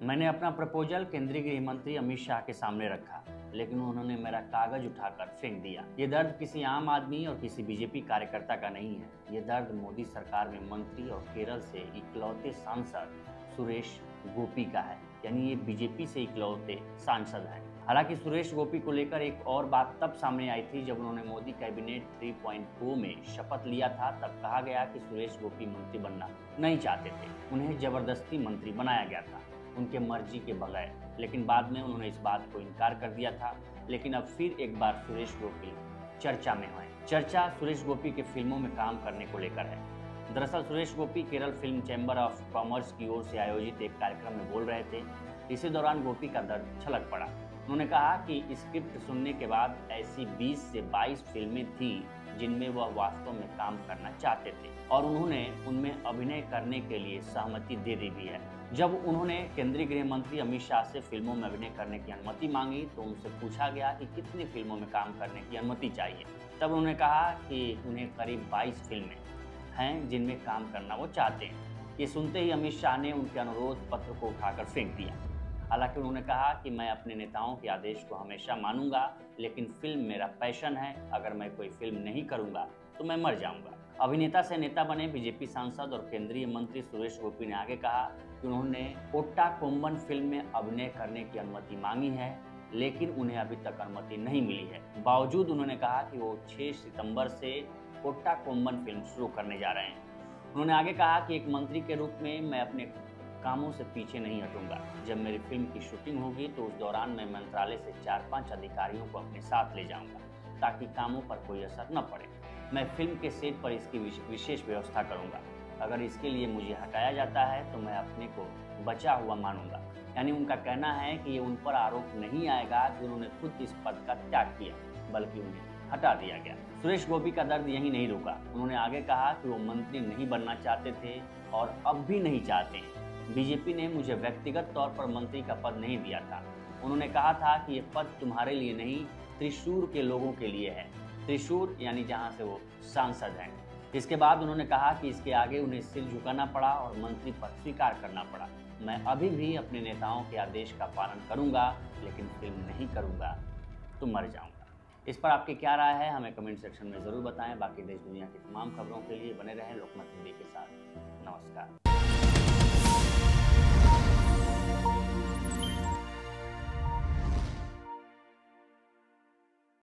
मैंने अपना प्रपोजल केंद्रीय गृह मंत्री अमित शाह के सामने रखा, लेकिन उन्होंने मेरा कागज उठाकर फेंक दिया। ये दर्द किसी आम आदमी और किसी बीजेपी कार्यकर्ता का नहीं है। ये दर्द मोदी सरकार में मंत्री और केरल से इकलौते सांसद सुरेश गोपी का है। यानी ये बीजेपी से इकलौते सांसद हैं। हालांकि सुरेश गोपी को लेकर एक और बात तब सामने आई थी जब उन्होंने मोदी कैबिनेट 3.0 में शपथ लिया था। तब कहा गया कि सुरेश गोपी मंत्री बनना नहीं चाहते थे, उन्हें जबरदस्ती मंत्री बनाया गया था उनके मर्जी के बगैर। लेकिन बाद में उन्होंने इस बात को इनकार कर दिया था। लेकिन अब फिर एक बार सुरेश गोपी चर्चा में हुए। चर्चा सुरेश गोपी के फिल्मों में काम करने को लेकर है। दरअसल Suresh Gopi Kerala film chamber of commerce की ओर से आयोजित एक कार्यक्रम में बोल रहे थे। इसी दौरान गोपी का दर्द छलक पड़ा। उन्होंने कहा कि स्क्रिप्ट सुनने के बाद ऐसी 20 से 22 फिल्में थी जिनमें वह वास्तव में काम करना चाहते थे और उन्होंने उनमें अभिनय करने के लिए सहमति दे दी भी है। जब उन्होंने केंद्रीय गृह मंत्री अमित शाह से फिल्मों में अभिनय करने की अनुमति मांगी तो उनसे पूछा गया कि कितनी फिल्मों में काम करने की अनुमति चाहिए। तब उन्होंने कहा कि उन्हें करीब 22 फिल्में हैं जिनमें काम करना वो चाहते हैं। ये सुनते ही अमित शाह ने उनके अनुरोध पत्र को उठाकर फेंक दिया। हालांकि उन्होंने कहा कि मैं अपने नेताओं के आदेश को हमेशा मानूंगा, लेकिन फिल्म मेरा पैशन है। अगर मैं कोई फिल्म नहीं करूंगा तो मैं मर जाऊंगा। अभिनेता से नेता बने बीजेपी सांसद और केंद्रीय मंत्री सुरेश गोपी ने आगे कहा कि उन्होंने ओट्टा कोम्बन फिल्म में अभिनय करने की अनुमति मांगी है, लेकिन उन्हें अभी तक अनुमति नहीं मिली है। बावजूद उन्होंने कहा कि वो 6 सितंबर से ओट्टा कोम्बन फिल्म शुरू करने जा रहे हैं। उन्होंने आगे कहा कि एक मंत्री के रूप में मैं अपने कामों से पीछे नहीं हटूंगा। जब मेरी फिल्म की शूटिंग होगी तो उस दौरान मैं मंत्रालय से 4-5 अधिकारियों को अपने साथ ले जाऊंगा ताकि कामों पर कोई असर न पड़े। मैं फिल्म के सेट पर इसकी विशेष व्यवस्था करूंगा। अगर इसके लिए मुझे हटाया जाता है तो मैं अपने को बचा हुआ मानूंगा। यानी उनका कहना है कि ये उन पर आरोप नहीं आएगा कि उन्होंने खुद इस पद का त्याग किया, बल्कि उन्हें हटा दिया गया। सुरेश गोपी का दर्द यहीं नहीं रुका। उन्होंने आगे कहा कि वो मंत्री नहीं बनना चाहते थे और अब भी नहीं चाहते। बीजेपी ने मुझे व्यक्तिगत तौर पर मंत्री का पद नहीं दिया था। उन्होंने कहा था कि ये पद तुम्हारे लिए नहीं, त्रिशूर के लोगों के लिए है। त्रिशूर यानी जहां से वो सांसद हैं। इसके बाद उन्होंने कहा कि इसके आगे उन्हें सिर झुकाना पड़ा और मंत्री पद स्वीकार करना पड़ा। मैं अभी भी अपने नेताओं के आदेश का पालन करूंगा, लेकिन फिल्म नहीं करूंगा तो मर जाऊंगा। इस पर आपकी क्या राय है हमें कमेंट सेक्शन में ज़रूर बताएं। बाकी देश दुनिया की तमाम खबरों के लिए बने रहें लोकमत हिंदी के साथ। नमस्कार।